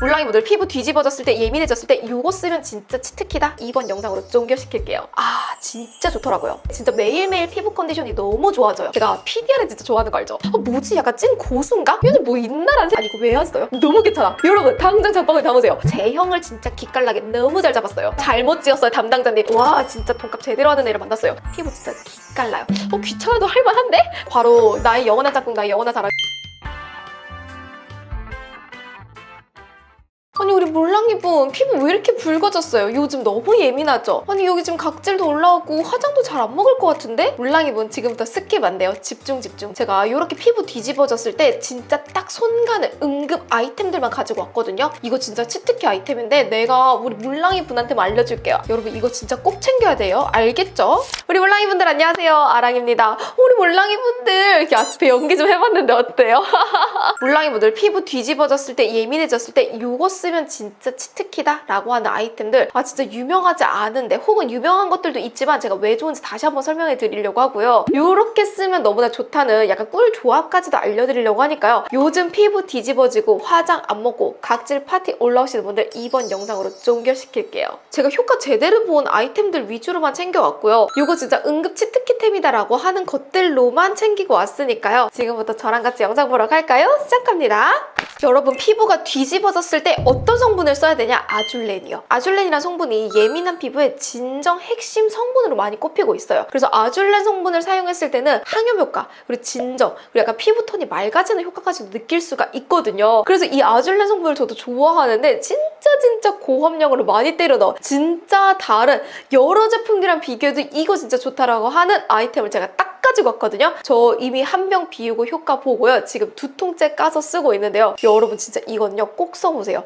몰랑이분들 피부 뒤집어졌을 때, 예민해졌을 때 이거 쓰면 진짜 치트키다? 이번 영상으로 종결시킬게요. 아 진짜 좋더라고요. 진짜 매일매일 피부 컨디션이 너무 좋아져요. 제가 PDR을 진짜 좋아하는 거 알죠? 뭐지? 약간 찐 고수인가? 얘는 뭐 있나라는 생각. 아니 이거 왜 하셨어요? 너무 괜찮아. 여러분 당장 잠방을 담으세요. 제형을 진짜 기깔나게 너무 잘 잡았어요. 잘못 지었어요 담당자님. 와 진짜 돈값 제대로 하는 애를 만났어요. 피부 진짜 기깔나요. 귀찮아도 할만한데? 바로 나의 영원한 짝꿍, 나의 영원한 사랑. 아니 우리 몰랑이분 피부 왜 이렇게 붉어졌어요? 요즘 너무 예민하죠? 아니 여기 지금 각질도 올라오고 화장도 잘 안 먹을 것 같은데? 몰랑이분 지금부터 스킵 안 돼요. 집중. 제가 이렇게 피부 뒤집어졌을 때 진짜 딱 손 가는 응급 아이템들만 가지고 왔거든요. 이거 진짜 치트키 아이템인데 내가 우리 몰랑이분한테만 알려줄게요. 여러분 이거 진짜 꼭 챙겨야 돼요. 알겠죠? 우리 몰랑이분들 안녕하세요. 아랑입니다. 우리 몰랑이분들 이렇게 앞에 연기 좀 해봤는데 어때요? 몰랑이분들 피부 뒤집어졌을 때, 예민해졌을 때 이거 쓰면 진짜 치트키다 라고 하는 아이템들 진짜 유명하지 않은데 혹은 유명한 것들도 있지만 제가 왜 좋은지 다시 한번 설명해 드리려고 하고요. 이렇게 쓰면 너무나 좋다는 약간 꿀 조합까지도 알려드리려고 하니까요. 요즘 피부 뒤집어지고 화장 안 먹고 각질 파티 올라오시는 분들 이번 영상으로 종결시킬게요. 제가 효과 제대로 본 아이템들 위주로만 챙겨왔고요. 이거 진짜 응급 치트키템이다 라고 하는 것들로만 챙기고 왔으니까요. 지금부터 저랑 같이 영상 보러 갈까요? 시작합니다. 여러분 피부가 뒤집어졌을 때 어떤 성분을 써야 되냐? 아줄렌이요. 아줄렌이라는 성분이 예민한 피부의 진정 핵심 성분으로 많이 꼽히고 있어요. 그래서 아줄렌 성분을 사용했을 때는 항염 효과, 그리고 진정, 그리고 약간 피부톤이 맑아지는 효과까지도 느낄 수가 있거든요. 그래서 이 아줄렌 성분을 저도 좋아하는데 진짜 고함량으로 많이 때려 넣어. 진짜 다른 여러 제품들이랑 비교해도 이거 진짜 좋다라고 하는 아이템을 제가 딱 가지고 왔거든요. 저 이미 한 병 비우고 효과 보고요. 지금 2통째 까서 쓰고 있는데요. 여러분 진짜 이건요 꼭 써보세요.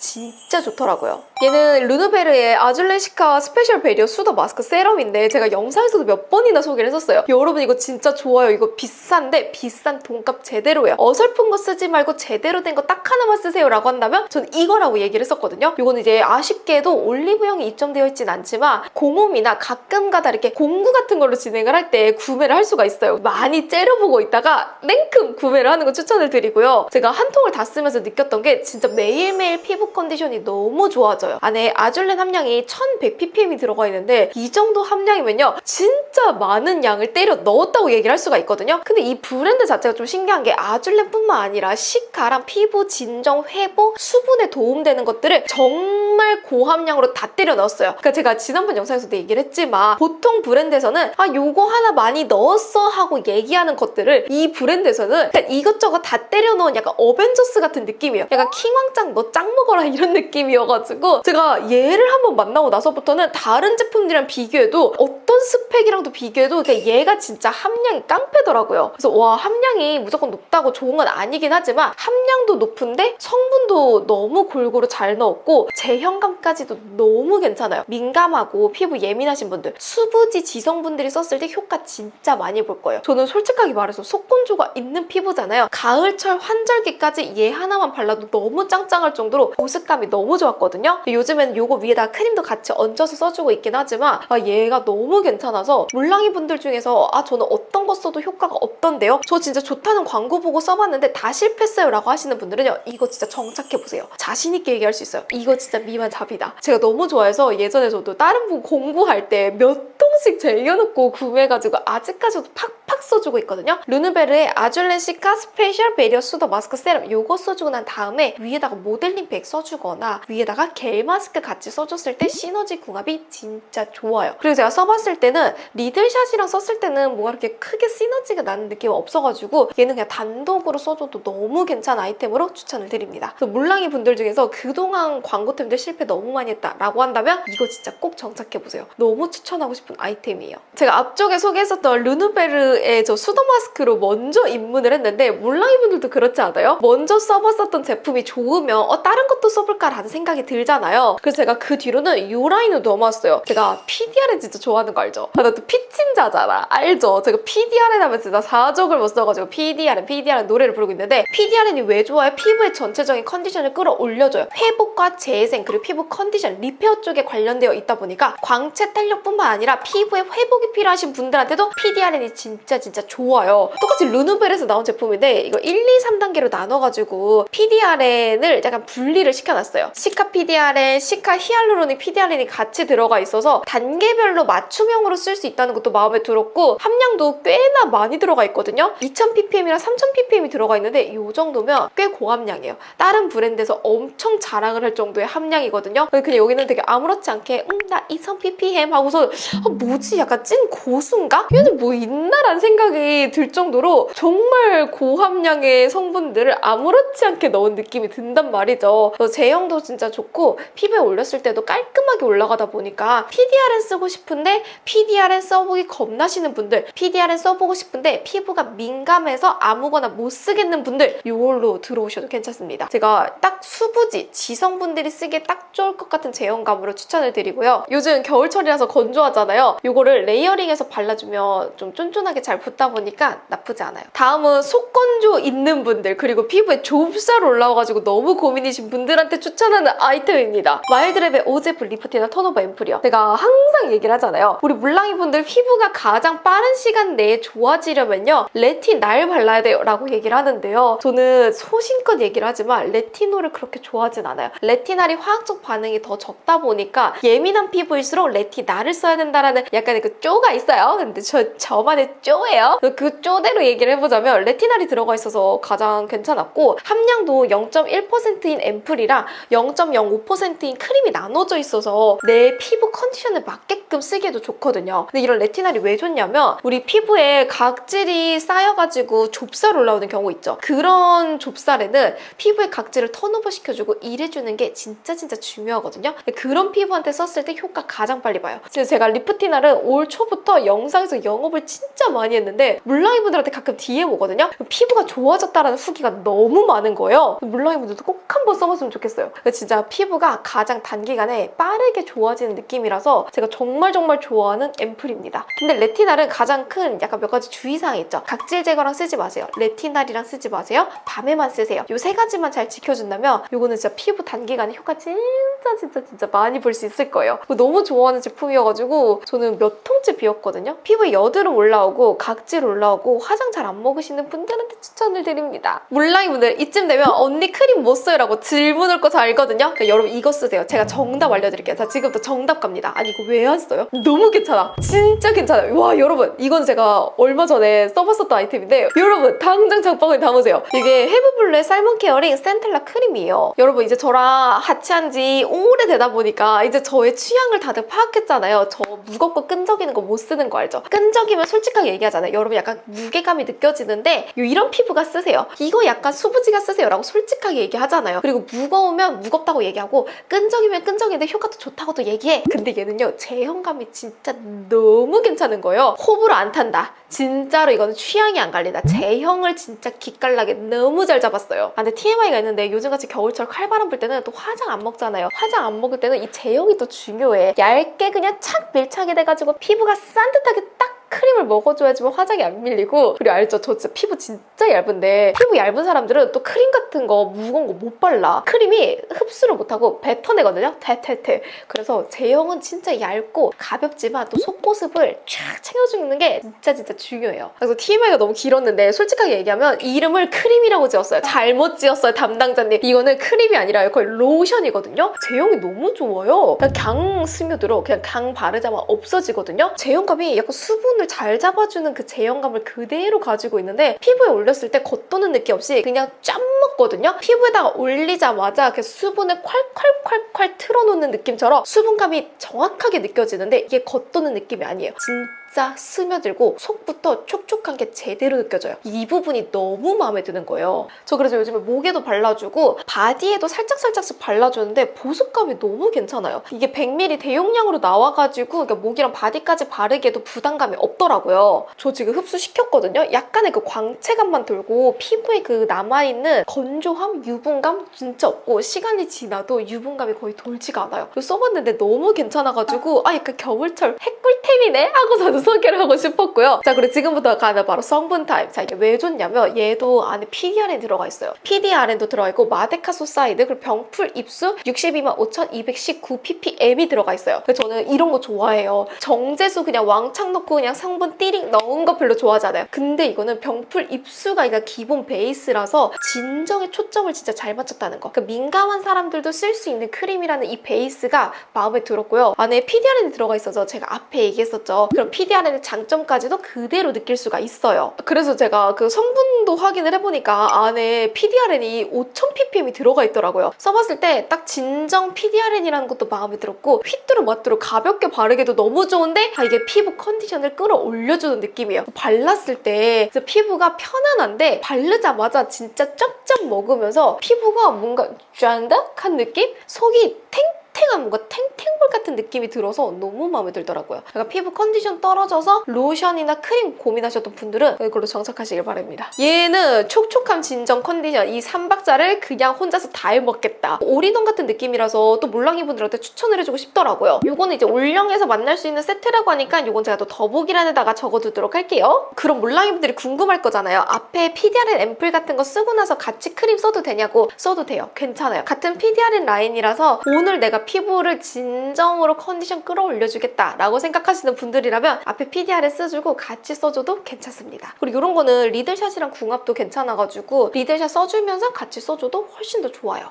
진짜 좋더라고요. 얘는 르누베르의 아줄렌 시카 스페셜 베리어 수더 마스크 세럼인데 제가 영상에서도 몇 번이나 소개를 했었어요. 여러분 이거 진짜 좋아요. 이거 비싼데 비싼 돈값 제대로예요. 어설픈 거 쓰지 말고 제대로 된 거 딱 하나만 쓰세요 라고 한다면 전 이거라고 얘기를 했었거든요. 이거는 이제 아쉽게도 올리브영이 입점되어 있진 않지만 공홈이나 가끔가다 이렇게 공구 같은 걸로 진행을 할 때 구매를 할 수가 있어요. 많이 째려보고 있다가 냉큼 구매를 하는 거 추천을 드리고요. 제가 한 통을 다 쓰면서 느꼈던 게 진짜 매일매일 피부 컨디션이 너무 좋아져요. 안에 아줄렌 함량이 1100ppm이 들어가 있는데 이 정도 함량이면요 진짜 많은 양을 때려 넣었다고 얘기를 할 수가 있거든요. 근데 이 브랜드 자체가 좀 신기한 게 아줄렌뿐만 아니라 시카랑 피부 진정, 회복, 수분에 도움되는 것들을 정말 고함량으로 다 때려 넣었어요. 그러니까 제가 지난번 영상에서도 얘기를 했지만 보통 브랜드에서는 요거 하나 많이 넣었어 하고 얘기하는 것들을 이 브랜드에서는 그냥 이것저것 다 때려 넣은 약간 어벤져스 같은 느낌이에요. 약간 킹왕짱 너 짱 먹어라 이런 느낌이어가지고 제가 얘를 한번 만나고 나서부터는 다른 제품들이랑 비교해도 어떤 스펙이랑도 비교해도 그냥 얘가 진짜 함량이 깡패더라고요. 그래서 와 함량이 무조건 높다고 좋은 건 아니긴 하지만 함량도 높은데 성분도 너무 골고루 잘 넣었고 제형감까지도 너무 괜찮아요. 민감하고 피부 예민하신 분들, 수부지 지성분들이 썼을 때 효과 진짜 많이 볼 거예요. 저는 솔직하게 말해서 속건조가 있는 피부잖아요. 가을철 환절기까지 얘 하나만 발라도 너무 짱짱할 정도로 보습감이 너무 좋았거든요. 요즘에는 요거 위에다 크림도 같이 얹어서 써주고 있긴 하지만 얘가 너무 괜찮아서 몰랑이 분들 중에서 저는 어떤 거 써도 효과가 없던데요? 저 진짜 좋다는 광고 보고 써봤는데 다 실패했어요 라고 하시는 분들은요 이거 진짜 정착해보세요. 자신있게 얘기할 수 있어요. 이거 진짜 미만 잡이다. 제가 너무 좋아해서 예전에 저도 다른 분 공부할 때 몇 통씩 쟁여놓고 구매해가지고 아직까지도 팍팍 써주고 있거든요. 르누베르의 아줄렌 시카 스페셜 베리어 수더 마스크 세럼 요거 써주고 난 다음에 위에다가 모델링 백 써주거나 위에다가 겔 마스크 같이 써줬을 때 시너지 궁합이 진짜 좋아요. 그리고 제가 써봤을 때는 리들샷이랑 썼을 때는 뭐가 이렇게 크게 시너지가 나는 느낌은 없어가지고 얘는 그냥 단독으로 써줘도 너무 괜찮은 아이템으로 추천을 드립니다. 그래서 몰랑이 분들 중에서 그동안 광고템들 실패 너무 많이 했다라고 한다면 이거 진짜 꼭 정착해보세요. 너무 추천하고 싶은 아이템이에요. 제가 앞쪽에 소개했었던 르누베르의 저 수더 마스크로 먼저 입문을 했는데 몰랑이 분들도 그렇지 않아요? 먼저 써봤었던 제품이 좋으면 다른 것도 써볼까라는 생각이 들잖아요. 그래서 제가 그 뒤로는 이 라인을 넘어왔어요. 제가 PDRN 진짜 좋아하는 거 알죠? 나 또 피침자잖아. 알죠? 제가 PDRN 하면 진짜 사족을 못 써가지고 PDRN 노래를 부르고 있는데 PDRN이 왜 좋아요? 피부의 전체적인 컨디션을 끌어올려줘요. 회복과 재생 그리고 피부 컨디션, 리페어 쪽에 관련되어 있다 보니까 광채 탄력뿐만 아니라 피부의 회복이 필요하신 분들한테도 PDRN이 진짜 진짜 좋아요. 똑같이 르누벨에서 나온 제품인데 이거 1, 2, 3단계로 나눠가지고 PDRN을 약간 분리를 시켜놨어요. 시카 PDRN, 시카 히알루로닉 PDRN이 같이 들어가 있어서 단계별로 맞춤형으로 쓸 수 있다는 것도 마음에 들었고 함량도 꽤나 많이 들어가 있거든요. 2000ppm이랑 3000ppm이 들어가 있는데 이 정도면 꽤 고함량이에요. 다른 브랜드에서 엄청 자랑을 할 정도의 함량이거든요. 그냥 여기는 되게 아무렇지 않게 나 2000ppm 하고서 뭐지? 약간 찐 고수인가? 얘는 뭐 있나라는 생각이 들 정도로 정말 고함량의 성분들을 아무렇지 않게 넣은 느낌이 든단 말이죠. 제형도 진짜 좋고 피부에 올렸을 때도 깔끔하게 올라가다 보니까 PDRN 쓰고 싶은데 PDRN 써보기 겁나시는 분들, PDRN 써보고 싶은데 피부가 민감해서 아무거나 못 쓰겠는 분들 이걸로 들어오셔도 괜찮습니다. 제가 딱 수부지, 지성분들이 쓰기에 딱 좋을 것 같은 제형감으로 추천을 드리고요. 요즘 겨울철이라서 건조하잖아요. 이거를 레이어링해서 발라주면 좀 쫀쫀하게 잘 붙다 보니까 나쁘지 않아요. 다음은 속건조 있는 분들 그리고 피부에 좁쌀 올라와가지고 너무 고민이신 분들한테 추천하는 아이템입니다. 마일드랩의 오제프 리프티너 턴오버 앰플이요. 제가 항상 얘기를 하잖아요. 우리 물랑이 분들 피부가 가장 빠른 시간 내에 좋아지려면요 레티날 발라야 돼요 라고 얘기를 하는데요. 저는 소신껏 얘기를 하지만 레티놀을 그렇게 좋아하진 않아요. 레티날이 화학적 반응이 더 적다 보니까 예민한 피부일수록 레티날을 써야 된다라는 약간의 그 쪼가 있어요. 근데 저만의 쪼예요. 그 쪼대로 얘기를 해보자면 레티날이 들어가 있어서 가장 괜찮았고 함량도 0.1%인 앰플이랑 0.05%인 크림이 나눠져 있어서 내 피부 컨디션에 맞게끔 쓰기에도 좋거든요. 근데 이런 레티날이 왜 좋냐면 우리 피부에 각질이 쌓여가지고 좁쌀 올라오는 경우 있죠. 그런 좁쌀에는 피부의 각질을 턴오버 시켜주고 일해주는 게 진짜 중요하거든요. 그런 피부한테 썼을 때 효과 가장 빨리 봐요. 그래서 제가 리프티나를 올 초부터 영상에서 영업을 진짜 많이 했는데 물랑이 분들한테 가끔 DM 오거든요. 피부가 좋아졌다라는 후기가 너무 많은 거예요. 물랑이 분들도 꼭 한번 써봤으면 좋겠어요. 진짜 피부가 가장 단기간에 빠르게 좋아지는 느낌이라서 제가 정말 좋아하는 앰플입니다. 근데 레티날은 가장 큰 약간 몇 가지 주의사항이 있죠. 각질 제거랑 쓰지 마세요. 레티날이랑 쓰지 마세요. 밤에만 쓰세요. 이 세 가지만 잘 지켜준다면 이거는 진짜 피부 단기간에 효과 진짜 많이 볼 수 있을 거예요. 너무 좋아하는 제품이어가지고 저는 몇 통째 비웠거든요. 피부에 여드름 올라오고 각질 올라오고 화장 잘 안 먹으시는 분들한테 추천을 드립니다. 물랑이 분들 이쯤 되면 언니 크림 못 써요 라고 질문 올 거 잘 알거든요. 그러니까 여러분 이거 쓰세요. 제가 정답 알려드릴게요. 자 지금부터 정답 갑니다. 아니 이거 왜 안 써요? 너무 괜찮아. 진짜 괜찮아요. 와 여러분 이건 제가 얼마 전에 써봤었던 아이템인데 여러분 당장 장바구니 담으세요. 이게 헤브블루의 살몬 케어링 센텔라 크림이에요. 여러분 이제 저랑 하치한 지 오래되다 보니까 이제 저의 취향을 다들 파악했잖아요. 저 무겁고 끈적이는 거 못 쓰는 거 알죠? 끈적이면 솔직하게 얘기하잖아요. 여러분 약간 무게감이 느껴지는데 이런 피부가 쓰세요. 이거 약간 수부지가 쓰세요 라고 솔직하게 얘기하잖아요. 그리고 무거우면 무겁다고 얘기하고 끈적이면 끈적이는데 효과도 좋다고도 얘기해. 근데 얘는요 제형감이 진짜 너무 괜찮은 거예요. 호불호 안 탄다. 진짜로 이거는 취향이 안 갈린다. 제형을 진짜 기깔나게 너무 잘 잡았어요. 근데 TMI가 있는데 요즘같이 겨울철 칼바람 불 때는 또 화장 안 먹잖아요. 화장 안 먹을 때는 이 제형이 또 중요해. 얇게 그냥 착 밀착이 돼가지고 피부가 산뜻하게 딱 크림을 먹어줘야지만 화장이 안 밀리고 그리고 알죠? 저 진짜 피부 진짜 얇은데 피부 얇은 사람들은 또 크림 같은 거 무거운 거 못 발라. 크림이 흡수를 못하고 뱉어내거든요? 퇴퇴퇴. 그래서 제형은 진짜 얇고 가볍지만 또 속보습을 쫙 챙겨주는 게 진짜 중요해요. 그래서 TMI가 너무 길었는데 솔직하게 얘기하면 이름을 크림이라고 지었어요. 잘못 지었어요 담당자님. 이거는 크림이 아니라 거의 로션이거든요? 제형이 너무 좋아요. 그냥 강 스며들어. 그냥 강 바르자마자 없어지거든요? 제형감이 약간 수분을 잘 잡아주는 그 제형감을 그대로 가지고 있는데 피부에 올렸을 때 겉도는 느낌 없이 그냥 쫙 먹거든요. 피부에다가 올리자마자 이렇게 수분을 콸콸콸콸 틀어놓는 느낌처럼 수분감이 정확하게 느껴지는데 이게 겉도는 느낌이 아니에요. 진짜 스며들고 속부터 촉촉한 게 제대로 느껴져요. 이 부분이 너무 마음에 드는 거예요. 저 그래서 요즘에 목에도 발라주고 바디에도 살짝씩 발라주는데 보습감이 너무 괜찮아요. 이게 100ml 대용량으로 나와가지고 그러니까 목이랑 바디까지 바르기에도 부담감이 없더라고요. 저 지금 흡수시켰거든요. 약간의 그 광채감만 돌고 피부에 그 남아있는 건조함, 유분감 진짜 없고 시간이 지나도 유분감이 거의 돌지가 않아요. 써봤는데 너무 괜찮아가지고 약간 겨울철 핵꿀템이네 하고서도 여러분 소개를 하고 싶었고요. 자, 그리고 지금부터 가는 바로 성분 타입. 자, 이게 왜 좋냐면 얘도 안에 PDRN 들어가 있어요. PDRN도 들어가 있고 마데카소사이드 그리고 병풀 입수 625,219 ppm이 들어가 있어요. 그래서 저는 이런 거 좋아해요. 정제수 그냥 왕창 넣고 그냥 성분 띠링 넣은 거 별로 좋아하잖아요. 근데 이거는 병풀 입수가 그냥 기본 베이스라서 진정에 초점을 진짜 잘 맞췄다는 거. 그러니까 민감한 사람들도 쓸 수 있는 크림이라는 이 베이스가 마음에 들었고요. 안에 PDRN이 들어가 있어서 제가 앞에 얘기했었죠. 그럼 PDRN의 장점까지도 그대로 느낄 수가 있어요. 그래서 제가 그 성분도 확인을 해보니까 안에 PDRN이 5,000ppm이 들어가 있더라고요. 써봤을 때 딱 진정 PDRN이라는 것도 마음에 들었고 휘뚜루마뚜루 가볍게 바르기도 너무 좋은데 이게 피부 컨디션을 끌어올려주는 느낌이에요. 발랐을 때 피부가 편안한데 바르자마자 진짜 쫙쫙 먹으면서 피부가 뭔가 쫀득한 느낌? 속이 탱탱한 뭔가 탱탱볼 같은 느낌이 들어서 너무 마음에 들더라고요. 그러니까 피부 컨디션 떨어져서 로션이나 크림 고민하셨던 분들은 이걸로 정착하시길 바랍니다. 얘는 촉촉함 진정 컨디션 이 3박자를 그냥 혼자서 다 해먹겠다. 올인원 같은 느낌이라서 또 몰랑이 분들한테 추천을 해주고 싶더라고요. 이거는 이제 올영에서 만날 수 있는 세트라고 하니까 이건 제가 또 더보기란에다가 적어두도록 할게요. 그럼 몰랑이 분들이 궁금할 거잖아요. 앞에 PDRN 앰플 같은 거 쓰고 나서 같이 크림 써도 되냐고. 써도 돼요. 괜찮아요. 같은 PDRN 라인이라서 오늘 내가 피부를 진정으로 컨디션 끌어올려주겠다 라고 생각하시는 분들이라면 앞에 PDRN 써주고 같이 써줘도 괜찮습니다. 그리고 이런 거는 리들샷이랑 궁합도 괜찮아가지고 리들샷 써주면서 같이 써줘도 훨씬 더 좋아요.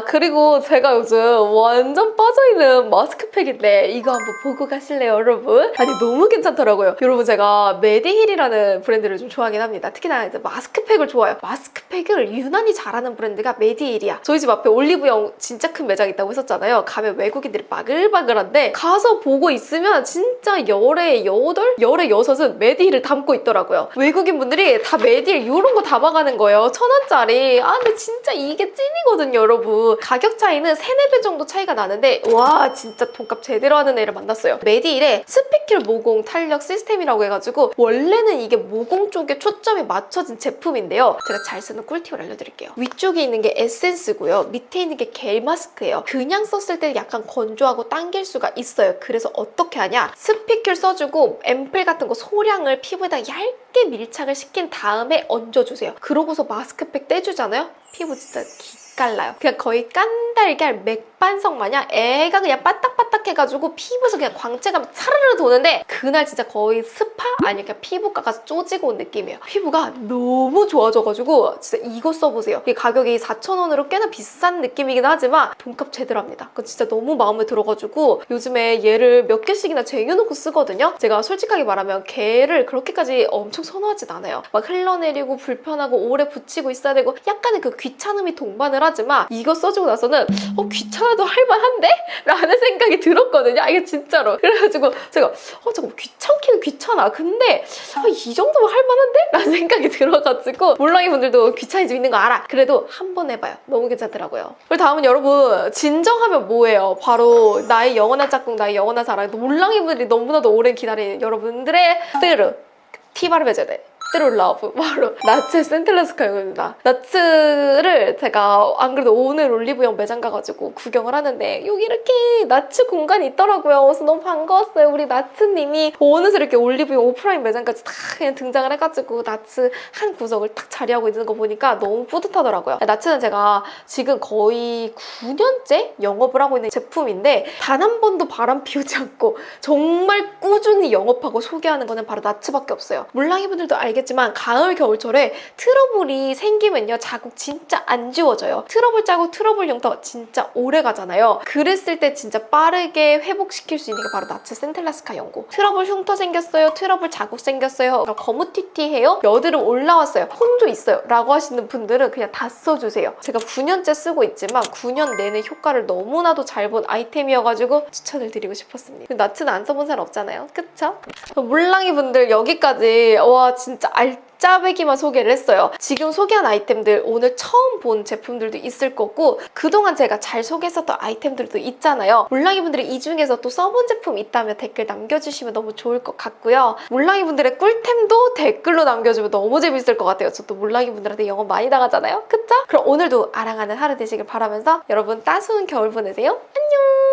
그리고 제가 요즘 완전 빠져있는 마스크팩인데 이거 한번 보고 가실래요, 여러분? 아니 너무 괜찮더라고요. 여러분 제가 메디힐이라는 브랜드를 좀 좋아하긴 합니다. 특히나 이제 마스크팩을 좋아해요. 마스크팩을 유난히 잘하는 브랜드가 메디힐이야. 저희 집 앞에 올리브영 진짜 큰 매장 있다고 했었잖아요. 가면 외국인들이 바글바글한데 가서 보고 있으면 진짜 열에 8, 열에 6은 메디힐을 담고 있더라고요. 외국인 분들이 다 메디힐 이런 거 담아가는 거예요. 1,000원짜리. 근데 진짜 이게 찐이거든요, 여러분. 가격 차이는 3, 4배 정도 차이가 나는데 와 진짜 돈값 제대로 하는 애를 만났어요. 메디힐의 스피킬 모공 탄력 시스템이라고 해가지고 원래는 이게 모공 쪽에 초점이 맞춰진 제품인데요. 제가 잘 쓰는 꿀팁을 알려드릴게요. 위쪽에 있는 게 에센스고요. 밑에 있는 게 겔 마스크예요. 그냥 썼을 때 약간 건조하고 당길 수가 있어요. 그래서 어떻게 하냐? 스피클 써주고 앰플 같은 거 소량을 피부에다 얇게 밀착을 시킨 다음에 얹어주세요. 그러고서 마스크팩 떼주잖아요? 피부 진짜 기깔나요. 그냥 거의 깐달걀 맥반석 마냥 애가 그냥 빠딱빠딱 해가지고 피부에서 그냥 광채감이 차르르 도는데 그날 진짜 거의 스파? 아니 그냥 피부과가 쪼지고 온 느낌이에요. 피부가 너무 좋아져가지고 진짜 이거 써보세요. 이 가격이 4,000원으로 꽤나 비싼 느낌이긴 하지만 돈값 제대로 합니다. 그거 진짜 너무 마음에 들어가지고 요즘에 얘를 몇 개씩이나 쟁여놓고 쓰거든요. 제가 솔직하게 말하면 걔를 그렇게까지 엄청 선호하진 않아요. 막 흘러내리고 불편하고 오래 붙이고 있어야 되고 약간의 그 귀찮음이 동반을 하지만 이거 써주고 나서는 귀찮아도 할만한데? 라는 생각이 들었거든요. 이게 진짜로. 그래가지고 제가 잠깐 귀찮기는 귀찮아. 근데 이 정도면 할만한데? 라는 생각이 들어가지고 몰랑이 분들도 귀찮이 좀 있는 거 알아. 그래도 한번 해봐요. 너무 괜찮더라고요. 그리고 다음은 여러분 진정하면 뭐예요? 바로 나의 영원한 짝꿍, 나의 영원한 사랑. 몰랑이 분들이 너무나도 오래 기다리는 여러분들의 뜨르 티 바르면 돼. 뜨르 러브 바로 나츠 센텔라스카입니다. 나츠를 제가 안 그래도 오늘 올리브영 매장 가가지고 구경을 하는데 여기 이렇게 나츠 공간이 있더라고요. 그래서 너무 반가웠어요. 우리 나츠님이 어느새 이렇게 올리브영 오프라인 매장까지 다 그냥 등장을 해가지고 나츠 한 구석을 딱 자리하고 있는 거 보니까 너무 뿌듯하더라고요. 나츠는 제가 지금 거의 9년째 영업을 하고 있는 제품인데 단 한 번도 바람 피우지 않고 정말 꾸준히 영업하고 소개하는 거는 바로 나츠밖에 없어요. 몰랑이 분들도 알겠지만 가을 겨울철에 트러블이 생기면요 자국 진짜 안 지워져요. 트러블 자국 트러블 흉터 진짜 오래 가잖아요. 그랬을 때 진짜 빠르게 회복시킬 수 있는 게 바로 나츠 센텔라스카 연고. 트러블 흉터 생겼어요, 트러블 자국 생겼어요, 거무튀튀해요, 여드름 올라왔어요, 혼조 있어요 라고 하시는 분들은 그냥 다 써주세요. 제가 9년째 쓰고 있지만 9년 내내 효과를 너무나도 잘 본 아이템이어가지고 추천을 드리고 싶었습니다. 나츠는 안 써본 사람 없잖아요, 그쵸? 몰랑이 분들 여기까지 와 진짜 짜배기만 소개를 했어요. 지금 소개한 아이템들 오늘 처음 본 제품들도 있을 거고 그동안 제가 잘 소개했었던 아이템들도 있잖아요. 몰랑이 분들이 이 중에서 또 써본 제품 있다면 댓글 남겨주시면 너무 좋을 것 같고요. 몰랑이 분들의 꿀템도 댓글로 남겨주면 너무 재밌을 것 같아요. 저도 몰랑이 분들한테 영업 많이 당하잖아요. 그쵸? 그럼 오늘도 아랑하는 하루 되시길 바라면서 여러분 따스운 겨울 보내세요. 안녕!